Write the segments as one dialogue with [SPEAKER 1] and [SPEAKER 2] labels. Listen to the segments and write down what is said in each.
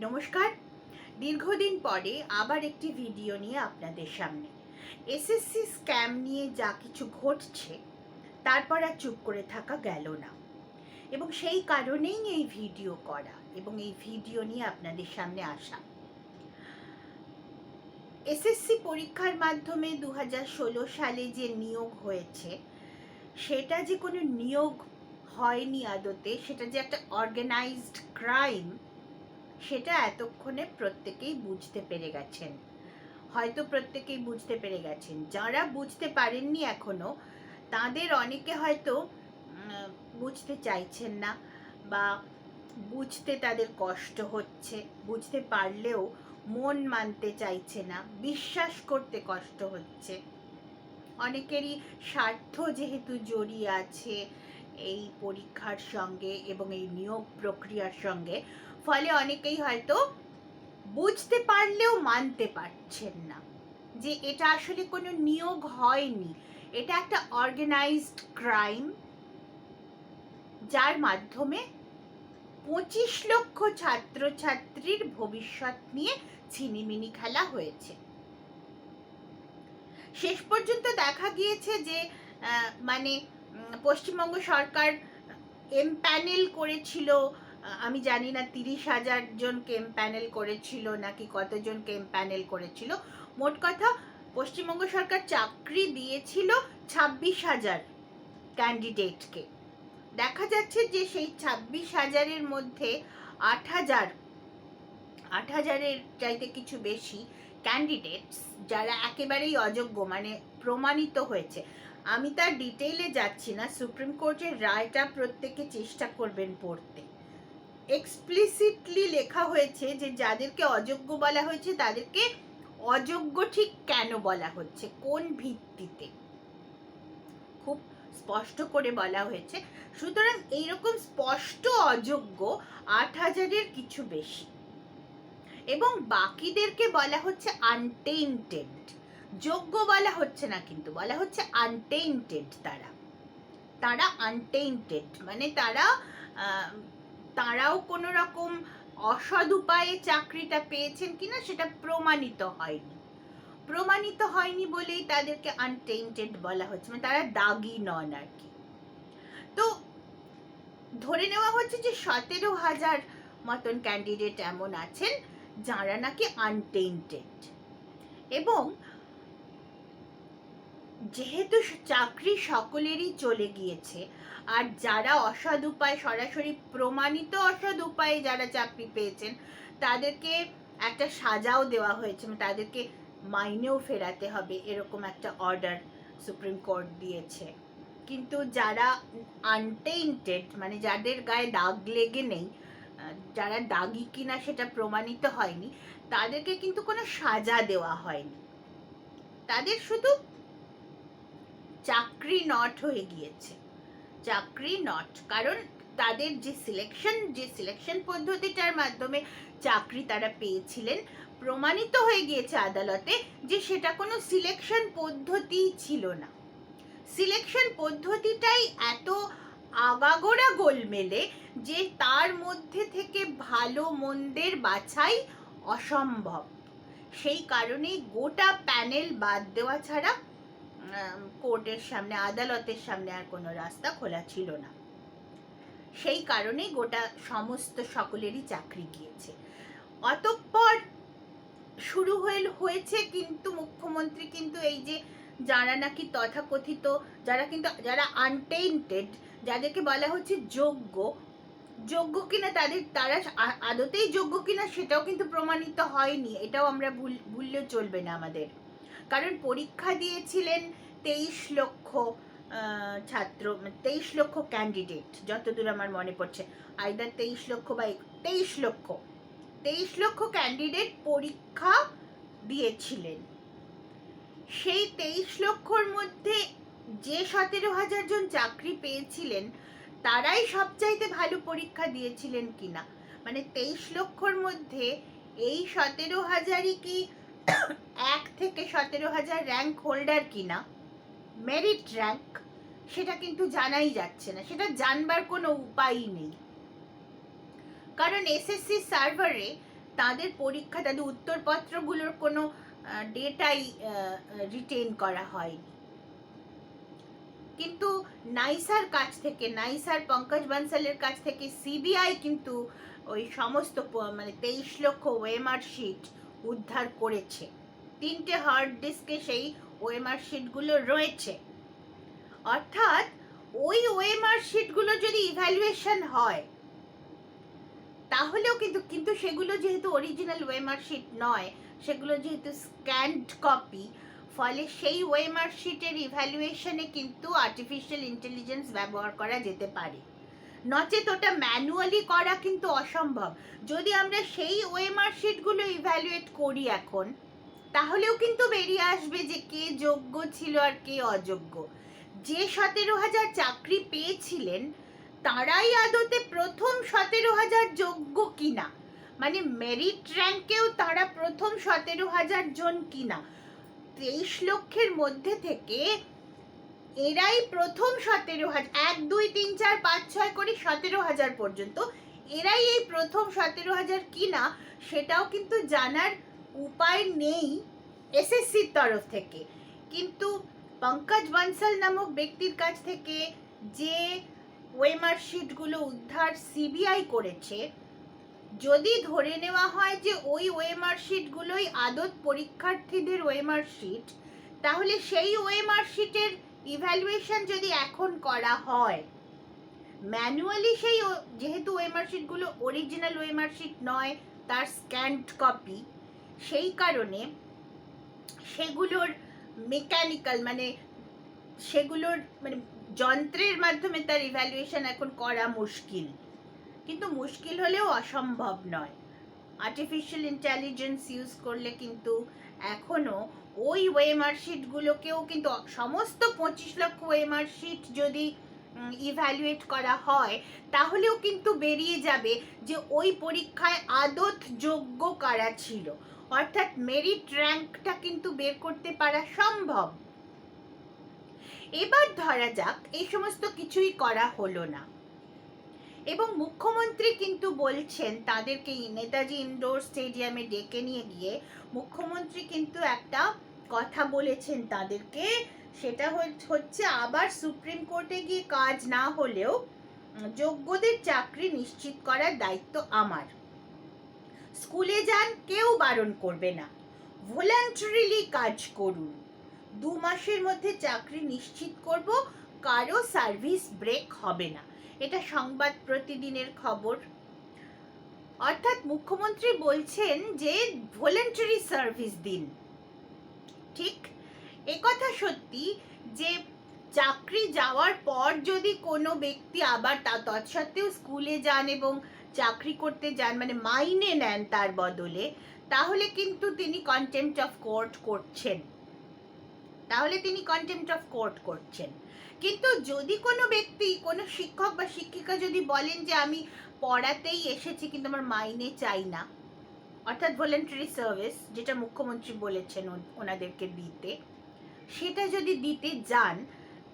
[SPEAKER 1] নমস্কার। দীর্ঘদিন পরে আবার একটি ভিডিও নিয়ে আপনাদের সামনে। এসএসসি স্ক্যাম নিয়ে যা কিছু ঘটছে তারপর আর চুপ করে থাকা গেল না, এবং সেই কারণেই এই ভিডিও করা এবং এই ভিডিও নিয়ে আপনাদের সামনে আসা। এসএসসি পরীক্ষার মাধ্যমে 2016 সালে যে নিয়োগ হয়েছে, সেটা যে কোনো নিয়োগ হয়নি আদতে, সেটা যে একটা অর্গানাইজড ক্রাইম, সেটা এতক্ষণে প্রত্যেকেই বুঝতে পেরে গেছেন। হয়তো প্রত্যেকেই বুঝতে পেরে গেছেন। যারা বুঝতে পারেননি এখনো, তাদের অনেকে হয়তো বুঝতে চাইছেন না, বা বুঝতে তাদের কষ্ট হচ্ছে, বুঝতে পারলেও মন মানতে চাইছে না, বিশ্বাস করতে কষ্ট হচ্ছে। অনেকেরই স্বার্থ যেহেতু জড়িয়ে আছে এই পরীক্ষার সঙ্গে এবং এই নিয়োগ প্রক্রিয়ার সঙ্গে, ফলে অনেকেই হয়তো বুঝতে পারলেও মানতে পারছেন না যে এটা আসলে কোনো নিয়োগ হয়নি, এটা একটা অর্গানাইজড ক্রাইম, যার মাধ্যমে 25 লক্ষ ছাত্রছাত্রীর ভবিষ্যৎ নিয়ে ছিনিমিনি খেলা হয়েছে। শেষ পর্যন্ত দেখা গিয়েছে যে পশ্চিমবঙ্গ সরকার এমপ্যানেল করেছিল, আমি জানি না 30,000 জনকে এমপ্যানেল করেছিল নাকি কতজনকে এমপ্যানেল করেছিল। মোট কথা পশ্চিমবঙ্গ সরকার চাকরি দিয়েছিল 26,000 ক্যান্ডিডেটকে। দেখা যাচ্ছে যে সেই 26,000-এর মধ্যে 8,000-এর চাইতে কিছু বেশি ক্যান্ডিডেটস যারা একেবারেই অযোগ্য, প্রমাণিত হয়েছে। আমি তার ডিটেইলে যাচ্ছি না, সুপ্রিম কোর্টের রায়টা প্রত্যেকে চেষ্টা করবেন পড়তে। এক্সপ্লিসিটলি লেখা হয়েছে যে যাদেরকে অযোগ্য বলা হয়েছে তাদেরকে অযোগ্য ঠিক কেন বলা হচ্ছে, কোন ভিত্তিতে, খুব স্পষ্ট করে বলা হয়েছে। সুতরাং এইরকম স্পষ্ট অযোগ্য 8,000-এর কিছু বেশি, এবং বাকিদেরকে বলা হচ্ছে আনটেইন্টেড। যোগ্য বলা হচ্ছে না, কিন্তু বলা হচ্ছে আনটেইন্টেড। তারা আনটেইন্টেড, তারাও কোনো রকম অসৎ উপায়ে চাকরিটা পেয়েছেন কিনা সেটা প্রমাণিত হয়নি বলেই তাদেরকে আনটেইন্টেড বলা হচ্ছে, তারা দাগি নন আর কি। তো ধরে নেওয়া হচ্ছে যে 17,000 মতন ক্যান্ডিডেট এমন আছেন যারা নাকি আনটেইন্টেড, এবং যেহেতু চাকরি সকলেরই চলে গিয়েছে, আর যারা অসৎ উপায়, সরাসরি প্রমাণিত অসৎ উপায়ে যারা চাকরি পেয়েছেন, তাদেরকে একটা সাজাও দেওয়া হয়েছে, তাদেরকে মাইনেও ফেরাতে হবে, এরকম একটা অর্ডার সুপ্রিম কোর্ট দিয়েছে। কিন্তু যারা আনটেইন্টেড, যাদের গায়ে দাগ লেগে নেই, যারা দাগি কিনা সেটা প্রমাণিত হয়নি, তাদেরকে কিন্তু কোনো সাজা দেওয়া হয়নি, তাদের শুধু চাকরি নট হয়ে গিয়েছে, চাকরি নট। কারণ তাদের যে সিলেকশন পদ্ধতিটার মাধ্যমে চাকরি তারা পেয়েছিলেন, প্রমাণিত হয়ে গিয়েছে আদালতে যে সেটা কোনো সিলেকশন পদ্ধতি ছিল না। সিলেকশন পদ্ধতিটাই এত আগাগোড়া গোলমেলে যে তার মধ্যে থেকে ভালো মন্দের বাছাই অসম্ভব। সেই কারণেই গোটা প্যানেল বাদ দেওয়া ছাড়া কোর্টের সামনে, আদালতের সামনে আর কোনো রাস্তা খোলা ছিল না। সেই কারণেই সমস্ত সকলেরই চাকরি গিয়েছে। অতঃপর শুরু হয়েছে কিন্তু মুখ্যমন্ত্রী কিন্তু এই যে যারা নাকি তথাকথিত, যারা আনটেইন্টেড, যাদেরকে বলা হচ্ছে যোগ্য কিনা, তারা আদতেই যোগ্য কিনা সেটাও কিন্তু প্রমাণিত হয়নি। এটাও আমরা ভুললেও চলবে না আমাদের, কারণ পরীক্ষা দিয়েছিলেন 23 লক্ষ ছাত্র, 23 লক্ষ ক্যান্ডিডেট, যতদূর আমার মনে পড়ছে, আইদার 23 লক্ষ বা 23 লক্ষ ক্যান্ডিডেট পরীক্ষা দিয়েছিলেন। সেই 23 লক্ষর মধ্যে যে 17,000 জন চাকরি পেয়েছিলেন, তারাই সবচাইতে ভালো পরীক্ষা দিয়েছিলেন কিনা, 23 লক্ষর মধ্যে এই 17,000-ই কি 1 থেকে 17,000 র্যাঙ্ক হোল্ডার কিনা, মেরিট র্যাঙ্ক, সেটা কিন্তু জানাই যাচ্ছে না, সেটা জানবার কোনো উপায়ই নেই। কারণ এসএসসি সার্ভারে তাদের পরীক্ষা, তাদের উত্তরপত্রগুলোর কোনো ডেটাই রিটেন করা হয়নি। কিন্তু নাইসার কাছ থেকে, নাইসার পঙ্কজ বানসালের কাছ থেকে সিবিআই কিন্তু ওই সমস্ত মানে 23 লক্ষ ওএমআর শিট উদ্ধার করেছে। 3টে হার্ড ডিস্কে সেই ওএমআর শিটগুলো রয়েছে। অর্থাৎ ওই ওএমআর শিটগুলো যদি ইভ্যালুয়েশন হয় তাহলেও কিন্তু সেগুলো যেহেতু অরিজিনাল ওএমআর শিট নয়, সেগুলো যেহেতু স্ক্যান্ড কপি, ফলে সেই ওএমআর শিটের ইভ্যালুয়েশনে কিন্তু আর্টিফিশিয়াল ইন্টেলিজেন্স ব্যবহার করা যেতে পারে। নচেত ওটা ম্যানুয়ালি করা কিন্তু অসম্ভব। যদি আমরা সেই ওএমআর শিটগুলো ইভ্যালুয়েট করি এখন, তাহলেও কিন্তু বেরিয়ে আসবে যে কে যোগ্য ছিল আর কে অযোগ্য। যে 17,000 চাকরি পেয়েছিলেন তারাই আদতে প্রথম 17,000 যোগ্য কিনা, মানে মেরিট র্যাঙ্কেও তারা প্রথম 17,000 জন কিনা। 23 লক্ষের মধ্যে থেকে এরাই প্রথম 17,000, 1 2 3 4 5 6 করে 17,000 পর্যন্ত এরাই এই প্রথম 17,000 কিনা সেটাও কিন্তু জানার উপায় নেই এসএসসির তরফ থেকে। কিন্তু পঙ্কজ বানসাল নামক ব্যক্তির কাছ থেকে যে ওএমআর শিটগুলো উদ্ধার সিবিআই করেছে, যদি ধরে নেওয়া হয় যে ওই ওএমআর শিটগুলোই আদত পরীক্ষার্থীদের ওএমআর শিট, তাহলে সেই ওএমআর শিটের ইভ্যালুয়েশন যদি এখন করা হয় ম্যানুয়ালি, সেই যেহেতু ওএমআর শিটগুলো অরিজিনাল ওএমআর শিট নয়, তার স্ক্যান্ড কপি, সেই কারণে সেগুলোর মেকানিক্যাল মানে সেগুলোর মানে যন্ত্রের মাধ্যমে তার ইভ্যালুয়েশন এখন করা মুশকিল। কিন্তু মুশকিল হলেও অসম্ভব নয়। আর্টিফিশিয়াল ইন্টেলিজেন্স ইউজ করলে কিন্তু এখনো ওই ওএমআর শিটগুলোকেও কিন্তু সমস্ত 25 লক্ষ ওএমআর শিট যদি ইভ্যালুয়েট করা হয় তাহলেও কিন্তু বেরিয়ে যাবে যে ওই পরীক্ষায় আদত যোগ্য কারা ছিল। অর্থাৎ মেরিট র্যাঙ্কটা কিন্তু বের করতে পারা সম্ভব। এবার ধরা যাক এই সমস্ত কিছুই করা হলো না, এবং মুখ্যমন্ত্রী কিন্তু বলছেন তাদেরকে নেতাজি ইনডোর স্টেডিয়ামে ডেকে নিয়ে গিয়ে মুখ্যমন্ত্রী কিন্তু একটা কথা বলেছেন তাদেরকে, সেটা হচ্ছে আবার সুপ্রিম কোর্টে গিয়ে কাজ না হলেও যোগ্যদের চাকরি নিশ্চিত করার দায়িত্ব আমার। স্কুলে যান, কেউ বারণ করবে না, ভলান্টারিলি কাজ করুন, 2 মাসের মধ্যে চাকরি নিশ্চিত করব, কারো সার্ভিস ব্রেক হবে না। এটা সংবাদ প্রতিদিনের খবর। অর্থাৎ মুখ্যমন্ত্রী বলছেন যে ভলান্টারি সার্ভিস দিন। ঠিক একথা সত্যি যে চাকরি যাওয়ার পর যদি কোনো ব্যক্তি আবার তৎসত্ত্বেও স্কুলে যান এবং চাকরি করতে যান, মানে মাইনে নেন তার বদলে, তাহলে কিন্তু তিনি কন্টেম্পট অফ কোর্ট করছেন। কিন্তু যদি কোনো ব্যক্তি, কোনো শিক্ষক বা শিক্ষিকা যদি বলেন যে আমি পড়াতেই এসেছি কিন্তু আমার মাইনে চাই না, অর্থাৎ ভলান্টারি সার্ভিস যেটা মুখ্যমন্ত্রী বলেছেন ওনাদেরকে দিতে, সেটা যদি দিতে যান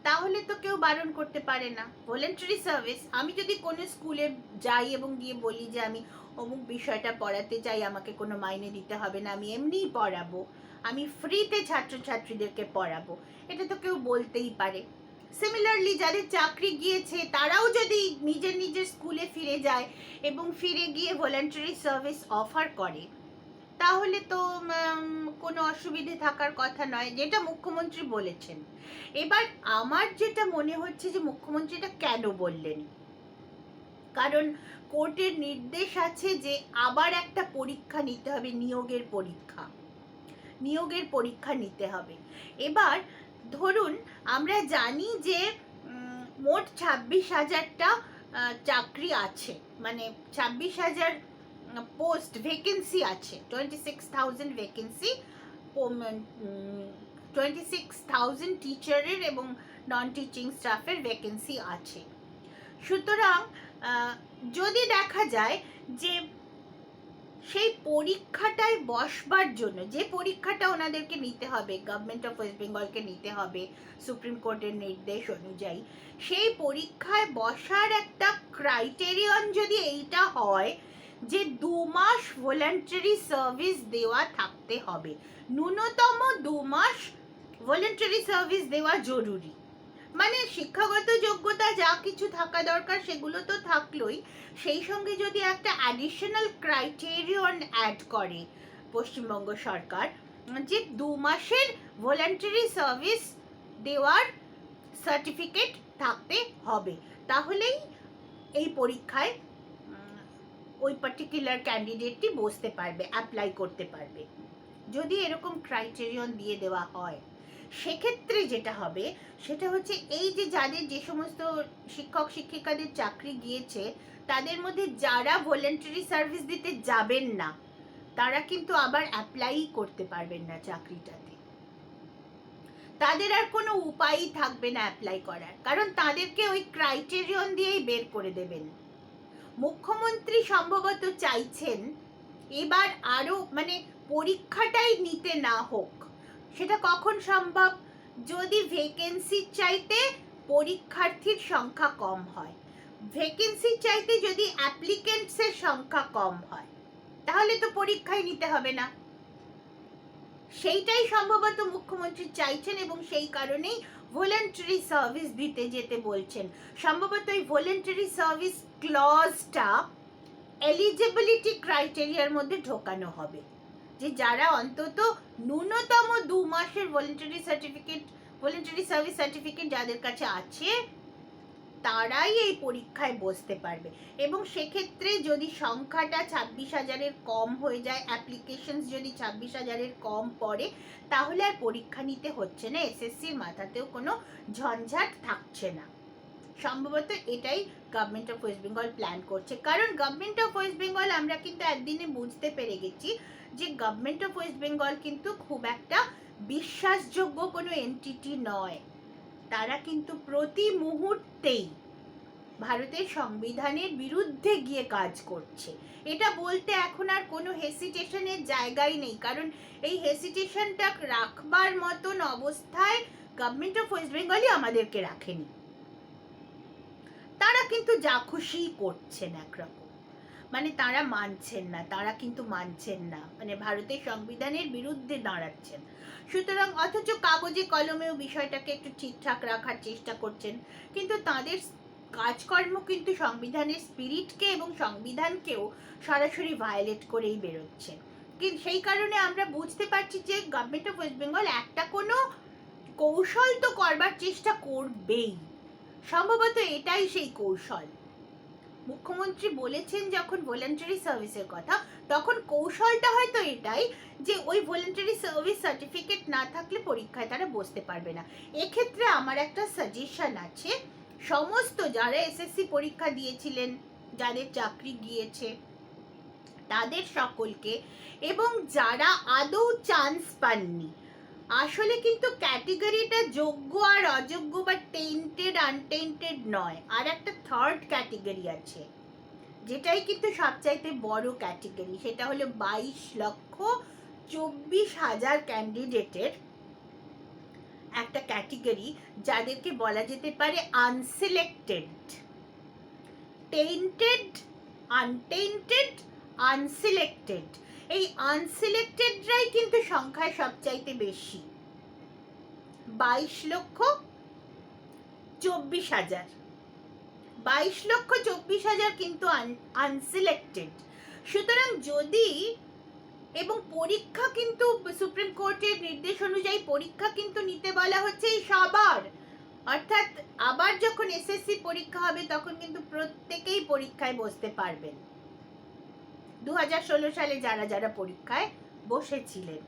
[SPEAKER 1] তাহলে তো কেউ বারণ করতে পারে না। ভলান্টারি সার্ভিস, আমি যদি কোনো স্কুলে যাই এবং গিয়ে বলি যে আমি অমুক বিষয়টা পড়াতে চাই, আমাকে কোনো মাইনে দিতে হবে না, আমি এমনিই পড়াবো, আমি ফ্রিতে ছাত্রছাত্রীদেরকে পড়াবো, এটা তো কেউ বলতেই পারে। সিমিলারলি যাদের চাকরি গিয়েছে তারাও যদি নিজের স্কুলে ফিরে যায় এবং ফিরে গিয়ে ভলান্টারি সার্ভিস অফার করে, তাহলে তো কোনো অসুবিধে থাকার কথা নয়, যেটা মুখ্যমন্ত্রী বলেছেন। এবার আমার যেটা মনে হচ্ছে যে মুখ্যমন্ত্রী এটা কেন বললেন, কারণ কোর্টের নির্দেশ আছে যে আবার একটা পরীক্ষা নিতে হবে, নিয়োগের পরীক্ষা নিতে হবে। এবার ধরুন আমরা জানি যে মোট 26,000টা চাকরি আছে, মানে 26,000 পোস্ট ভ্যাকেন্সি আছে, 26,000 ভ্যাকেন্সি, 26,000 টিচারের এবং নন টিচিং স্টাফের ভ্যাকেন্সি আছে। সুতরাং যদি দেখা যায় যে সেই পরীক্ষাটায় বসবার জন্য যে পরীক্ষাটা ওনাদেরকে নিতে হবে, গভর্নমেন্ট অফ ওয়েস্ট বেঙ্গলকে নিতে হবে সুপ্রিম কোর্টের নির্দেশ অনুযায়ী, সেই পরীক্ষায় বসার একটা ক্রাইটেরিয়ন যদি এইটা হয় যে 2 মাস ভলান্টারি সার্ভিস দেওয়া থাকতে হবে, ন্যূনতম 2 মাস ভলান্টারি সার্ভিস দেওয়া জরুরি। মানে শিক্ষাগত যোগ্যতা যা কিছু থাকা দরকার সেগুলো তো থাকলোই, সেই সঙ্গে যদি একটা অ্যাডিশনাল ক্রাইটেরিয়ন অ্যাড করে পশ্চিমবঙ্গ সরকার, যে 2 মাসের ভলান্টারি সার্ভিস দেওয়ার সার্টিফিকেট থাকতে হবে, তাহলেই এই পরীক্ষায় ওই পার্টিকুলার ক্যান্ডিডেটটি বসতে পারবে, অ্যাপ্লাই করতে পারবে। যদি এরকম ক্রাইটেরিয়ন দিয়ে দেওয়া হয়, সেক্ষেত্রে যেটা হবে সেটা হচ্ছে এই যে যাদের যে সমস্ত শিক্ষক শিক্ষিকাদের চাকরি গিয়েছে, তাদের মধ্যে যারা ভলান্টারি সার্ভিস দিতে যাবেন না, তারা কিন্তু আবার অ্যাপ্লাই করতে পারবেন না চাকরিটাতে। তাদের আর কোনো উপায়ই থাকবে না অ্যাপ্লাই করার, কারণ তাদেরকে ওই ক্রাইটেরিয়ন দিয়েই বের করে দেবেন। মুখ্যমন্ত্রী সম্ভবত চাইছেন এবার আরো মানে পরীক্ষাটাই নিতে না হোক। সেটা কখন সম্ভব? যদি ভ্যাকেন্সির চাইতে পরীক্ষার্থীর সংখ্যা কম হয়, ভ্যাকেন্সির চাইতে যদি অ্যাপ্লিকেন্টসের সংখ্যা কম হয়, তাহলে তো পরীক্ষাই নিতে হবে না। সেইটাই সম্ভবত মুখ্যমন্ত্রী চাইছেন এবং সেই কারণেই ভলান্টারি সার্ভিস দিতে যেতে বলছেন। সম্ভবত এই ভলান্টারি সার্ভিস ক্লজটা এলিজিবিলিটি ক্রাইটেরিয়ার মধ্যে ঢোকানো হবে, যে যারা অন্তত ন্যূনতম 2 মাসের ভলান্টারি সার্ভিস সার্টিফিকেট যাদের কাছে আছে, তারাই এই পরীক্ষায় বসতে পারবে। এবং সেক্ষেত্রে যদি সংখ্যাটা 26,000-এর কম হয়ে যায়, অ্যাপ্লিকেশনস যদি 26,000-এর কম পড়ে, তাহলে আর পরীক্ষা নিতে হচ্ছে না, এসএসসির মাথাতেও কোনো ঝঞ্ঝাট থাকছে না। সম্ভবত এটাই government of West Bengal plan করছে। কারণ গভর্নমেন্ট অফ ওয়েস্ট বেঙ্গল আমরা কিন্তু একদিনে বুঝতে পেরে গেছি যে গভর্নমেন্ট অফ ওয়েস্ট বেঙ্গল কিন্তু খুব একটা বিশ্বাসযোগ্য কোনো এন্টিটি নয়। তারা কিন্তু প্রতি মুহূর্তেই ভারতের সংবিধানের বিরুদ্ধে গিয়ে কাজ করছে। এটা বলতে এখন আর কোনো হেসিটেশনের জায়গাই নেই, কারণ এই হেসিটেশনটা রাখবার মতন অবস্থায় গভর্নমেন্ট অফ ওয়েস্ট বেঙ্গলই আমাদেরকে রাখেনি। তারা কিন্তু যা খুশি করছেন একরকম, মানে তারা মানছেন না, তারা কিন্তু মানছেন না, মানে ভারতের সংবিধানের বিরুদ্ধে দাঁড়াচ্ছেন। সুতরাং অথচ কাগজে কলমেও বিষয়টাকে একটু ঠিকঠাক রাখার চেষ্টা করছেন, কিন্তু তাদের কাজকর্ম কিন্তু সংবিধানের স্পিরিটকে এবং সংবিধানকেও সরাসরি ভায়োলেট করেই বেরোচ্ছে। কিন্তু সেই কারণে আমরা বুঝতে পারছি যে গভর্নমেন্ট অফ ওয়েস্ট বেঙ্গল একটা কোনো কৌশল তো করবার চেষ্টা করবেই। সম্ভবত এটাই সেই কৌশল। মুখ্যমন্ত্রী বলেছেন যখন ভলান্টারি সার্ভিসের কথা, তখন কৌশলটা হয়তো এটাই যে ওই ভলান্টারি সার্ভিস সার্টিফিকেট না থাকলে পরীক্ষায় তারা বসতে পারবে না। এক্ষেত্রে আমার একটা সাজেশন আছে, সমস্ত যারা এসএসসি পরীক্ষা দিয়েছিলেন, যাদের চাকরি গিয়েছে তাদের সকলকে, এবং যারা আদৌ চান্স পাননি, আসলে কিন্তু ক্যাটেগরিটা যোগ্য আর অযোগ্য বা টেন্টেড আনটেন্টেড নয়, আর একটা থার্ড ক্যাটেগরি আছে, যেটাই কিন্তু সবচাইতে বড় ক্যাটেগরি। সেটা হলো 22,24,000 ক্যান্ডিডেটের একটা ক্যাটেগরি, যাদেরকে বলা যেতে পারে আনসিলেক্টেড। টেন্টেড, আনটেন্টেড, আনসিলেক্টেড, এই আনসিলেক্টেডরাই কিন্তু সংখ্যায় সবচাইতে বেশি, 22,24,000। 22,24,000 কিন্তু আনসিলেক্টেড। সুতরাং যদি, এবং পরীক্ষা কিন্তু সুপ্রিম কোর্টের নির্দেশ অনুযায়ী পরীক্ষা কিন্তু নিতে বলা হচ্ছে এই সবার, অর্থাৎ আবার যখন এসএসসি পরীক্ষা হবে তখন কিন্তু প্রত্যেকেই পরীক্ষায় বসতে পারবেন। 2016 সালে যারা যারা পরীক্ষায় বসেছিলেন,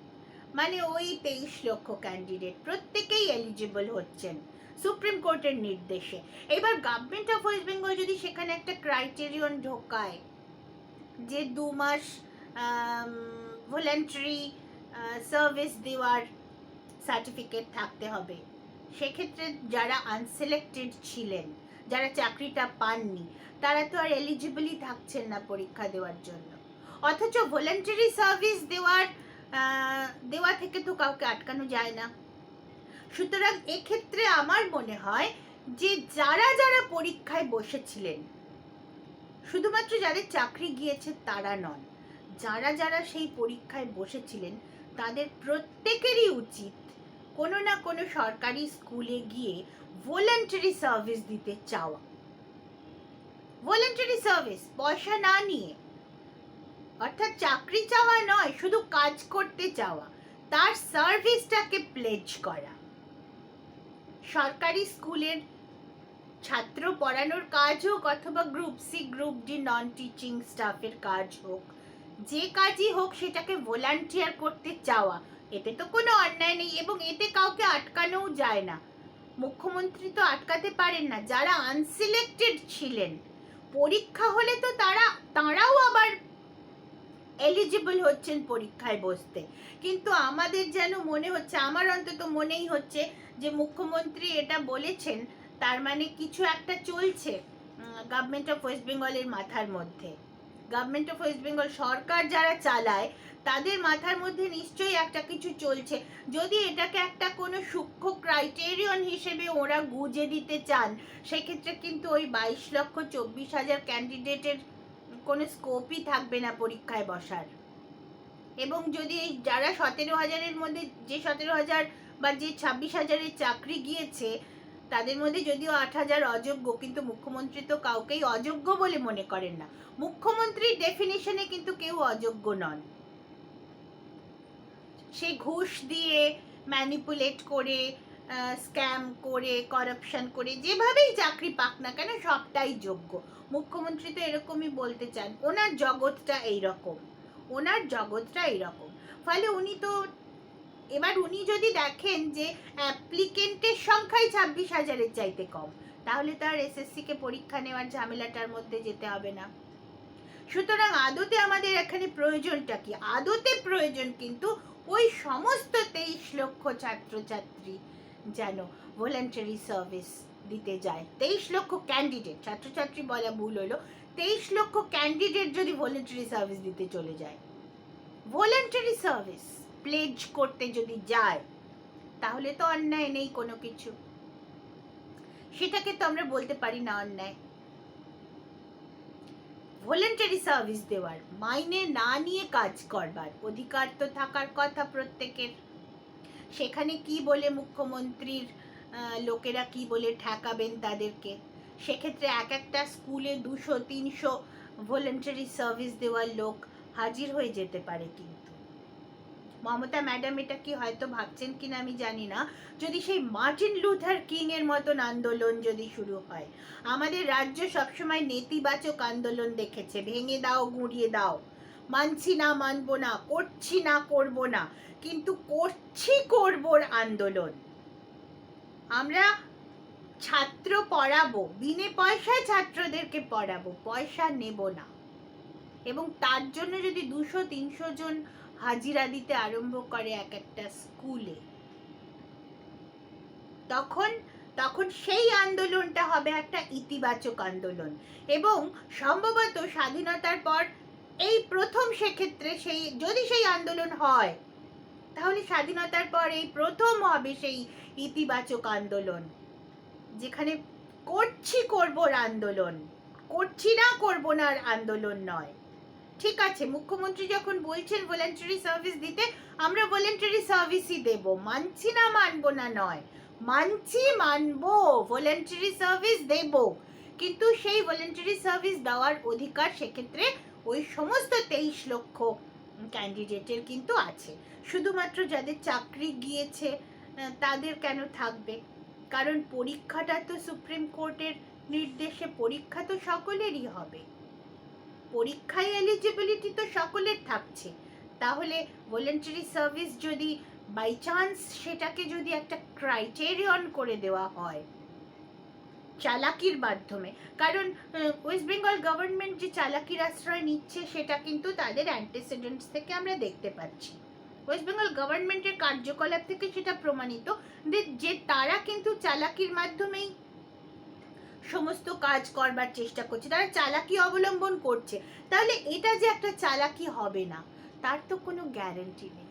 [SPEAKER 1] মানে ওই 23 লক্ষ ক্যান্ডিডেট প্রত্যেকেই এলিজিবল হচ্ছেন সুপ্রিম কোর্টের নির্দেশে। এবার গভর্নমেন্ট অফ ওয়েস্ট বেঙ্গল যদি সেখানে একটা ক্রাইটেরিয়ন ঢোকায় যে 2 মাস ভলান্টারি সার্ভিস দেওয়ার সার্টিফিকেট থাকতে হবে, সেক্ষেত্রে যারা আনসিলেক্টেড ছিলেন, যারা চাকরিটা পাননি, তারা তো আর এলিজিবলই থাকছেন না পরীক্ষা দেওয়ার জন্য। অথচ ভলান্টারি সার্ভিস দেওয়া থেকে তো কাউকে আটকানো যায় না। সুতরাং এক্ষেত্রে আমার মনে হয় যে যারা যারা পরীক্ষায় বসেছিলেন শুধুমাত্র যাদের চাকরি গিয়েছে তারা নন, যারা যারা সেই পরীক্ষায় বসেছিলেন তাদের প্রত্যেকেরই উচিত কোনো না কোনো সরকারি স্কুলে গিয়ে ভলান্টারি সার্ভিস দিতে চাওয়া। ভলান্টারি সার্ভিস পয়সা না নিয়ে, অর্থাৎ চাকরি চাওয়া নয়, শুধু কাজ করতে চাওয়া, তার সার্ভিসটাকে প্লেজ করা। সরকারি স্কুলের ছাত্র পড়ানোর কাজ হোক অথবা group C group D non teaching স্টাফের কাজ হোক, যে কাজই হোক সেটাকে ভলান্টিয়ার করতে চাওয়া, এতে তো কোনো অন্যায় নেই এবং এতে কাউকে আটকানোও যায় না। মুখ্যমন্ত্রী তো আটকাতে পারেন না। যারা আনসিলেক্টেড ছিলেন, পরীক্ষা হলে তো তারাও আবার এলিজিবল হচ্ছেন পরীক্ষায় বসতে, কিন্তু আমাদের যেন মনে হচ্ছে, আমার অন্তত মনেই হচ্ছে যে মুখ্যমন্ত্রী এটা বলেছেন তার মানে কিছু একটা চলছে গভর্নমেন্ট অফ ওয়েস্ট বেঙ্গলের মাথার মধ্যে। গভর্নমেন্ট অফ ওয়েস্ট বেঙ্গল সরকার যারা চালায় তাদের মাথার মধ্যে নিশ্চয়ই একটা কিছু চলছে। যদি এটাকে একটা কোনো সূক্ষ্ম ক্রাইটেরিয়ন হিসেবে ওরা গুজে দিতে চান, সেক্ষেত্রে কিন্তু ওই 22,24,000 ক্যান্ডিডেটের কোনো স্কোপই থাকবে না পরীক্ষায় বসার। এবং যদি এই যারা 17,000-এর মধ্যে, যে 17,000 বা যে 26,000-এর চাকরি গিয়েছে তাদের মধ্যে যদিও 8,000 অযোগ্য, কিন্তু মুখ্যমন্ত্রী তো কাউকেই অযোগ্য বলে মনে করেন না। মুখ্যমন্ত্রীর ডেফিনিশনে কিন্তু কেউ অযোগ্য নন। সে ঘুষ দিয়ে, ম্যানিপুলেট করে, স্ক্যাম করে, করাপশন করে, যেভাবেই চাকরি পাক না কেন সবটাই যোগ্য। মুখ্যমন্ত্রী তো এরকমই বলতে চান, ওনার জগৎটা এইরকম, ওনার জগৎটা এইরকম। ফলে উনি তো এবার উনি যদি দেখেন যে অ্যাপ্লিকেন্টের সংখ্যাই 26,000-এর চাইতে কম, তাহলে তার এসএসসিকে পরীক্ষা নেওয়ার ঝামেলাটার মধ্যে যেতে হবে না। সুতরাং আদতে আমাদের এখানে প্রয়োজনটা কি? আদতে প্রয়োজন কিন্তু ওই সমস্ত 23 লক্ষ ছাত্রছাত্রী যেন ভলান্টারি সার্ভিস দিতে যায়। 23 লক্ষ ক্যান্ডিডেট, ছাত্রছাত্রী বলা ভুল হলো, 23 লক্ষ ক্যান্ডিডেট যদি ভলান্টারি সার্ভিস দিতে চলে যায়, ভলান্টারি সার্ভিস প্লেজ করতে যদি যায়, তাহলে তো অন্যায় নেই কোনো কিছু। সেটাকে তো আমরা বলতে পারি না অন্যায়। ভলান্টারি সার্ভিস দেওয়ার, মাইনে না নিয়ে কাজ করবার অধিকার তো থাকার কথা প্রত্যেকের। সেখানে কি বলে মুখ্যমন্ত্রীর লোকেরা কি বলে ঠেকাবেন তাদেরকে? সেক্ষেত্রে এক একটা স্কুলে 200-300 ভলান্টারি সার্ভিস দেওয়ার লোক হাজির হয়ে যেতে পারে। কিন্তু মমতা ম্যাডাম এটা কি হয়তো ভাবছেন কিনা আমি জানি না, যদি সেই মার্টিন লুথার কিং এর মতন আন্দোলন যদি শুরু হয়। আমাদের রাজ্য সবসময় নেতিবাচক আন্দোলন দেখেছে, ভেঙে দাও, গুঁড়িয়ে দাও, মানছি না, মানবো না, করছি না, করব না, কিন্তু করছি, করবোর আন্দোলন। আমরা ছাত্র পড়াবো, বিনে পয়সায় ছাত্রদেরকে পড়াবো, পয়সা নেব না, এবং তার জন্য যদি 200-300 জন হাজিরা দিতে আরম্ভ করে এক একটা স্কুলে, তখন সেই আন্দোলনটা হবে একটা ইতিবাচক আন্দোলন। এবং সম্ভবত স্বাধীনতার পর এই প্রথম, সেক্ষেত্রে যদি সেই আন্দোলন হয়, তাহলে স্বাধীনতার পর এই প্রথম হবে সেই ইতিবাচক আন্দোলন, যেখানে করছি, করবোর আন্দোলন, করছি না, করবো না আন্দোলন নয়। ঠিক আছে, মুখ্যমন্ত্রী যখন বলছেন ভলান্টারি সার্ভিস দিতে, আমরা ভলান্টারি সার্ভিসই দেব, মানছি না, মানবো না নয়, মানছি, মানবো, ভলান্টারি সার্ভিস দেব। কিন্তু সেই ভলান্টারি সার্ভিস দেওয়ার অধিকার সেক্ষেত্রে ওই সমস্ত 23 লক্ষ ক্যান্ডিডেটের কিন্তু আছে। শুধুমাত্র যাদের চাকরি গিয়েছে তাদের কেন থাকবে? কারণ পরীক্ষাটা তো সুপ্রিম কোর্টের নির্দেশে, পরীক্ষা তো সকলেরই হবে, পরীক্ষায় এলিজিবিলিটি তো সকলের থাকছে। তাহলে ভলান্টারি সার্ভিস যদি বাই চান্স সেটাকে যদি একটা ক্রাইটেরিয়ন করে দেওয়া হয় চালাকির মাধ্যমে, কারণ ওয়েস্ট বেঙ্গল গভর্নমেন্ট যে চালাকির আশ্রয় নিচ্ছে সেটা কিন্তু তাদের অ্যান্টিসিডেন্টস থেকে আমরা দেখতে পাচ্ছি। ওয়েস্ট বেঙ্গল গভর্নমেন্টের কার্যকলাপ থেকে সেটা প্রমাণিত যে তারা কিন্তু চালাকির মাধ্যমেই সমস্ত কাজ করবার চেষ্টা করছে, তারা চালাকি অবলম্বন করছে। তাহলে এটা যে একটা চালাকি হবে না তার তো কোনো গ্যারান্টি নেই।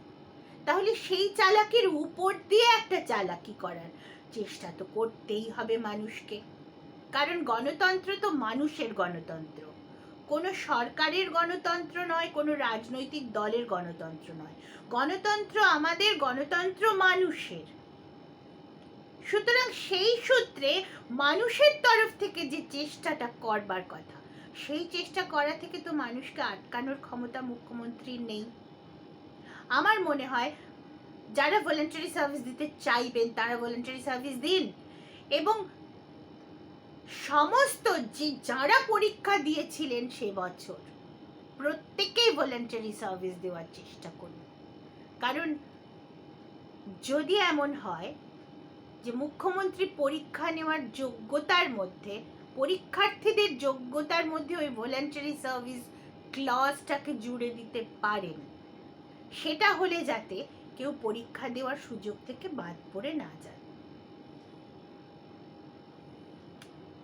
[SPEAKER 1] তাহলে সেই চালাকির উপর দিয়ে একটা চালাকি করার চেষ্টা তো করতেই হবে মানুষকে, কারণ গণতন্ত্র তো মানুষের গণতন্ত্র। কোনো সরকারের গণতন্ত্র নয়, কোনো রাজনৈতিক দলের গণতন্ত্র নয়। গণতন্ত্র আমাদের, গণতন্ত্র মানুষের। সুতরাং সেই সূত্রে মানুষের তরফ থেকে যে চেষ্টাটা করবার কথা, সেই চেষ্টা করা থেকে তো মানুষকে আটকানোর ক্ষমতা মুখ্যমন্ত্রীর নেই। আমার মনে হয় যারা ভলেন্টারি সার্ভিস দিতে চাইবেন তারা ভলেন্টারি সার্ভিস দিন, এবং সমস্ত যারা পরীক্ষা দিয়েছিলেন সে বছর প্রত্যেকেই ভলেন্টারি সার্ভিস দেওয়ার চেষ্টা করুন। কারণ যদি এমন হয় যে মুখ্যমন্ত্রী পরীক্ষা নেওয়ার যোগ্যতার মধ্যে, পরীক্ষার্থীদের যোগ্যতার মধ্যে ওই ভলেন্টারি সার্ভিস ক্লজটাকে জুড়ে দিতে পারেন, সেটা হলে যাতে কেউ পরীক্ষা দেওয়ার সুযোগ থেকে বাদ পড়ে না যায়।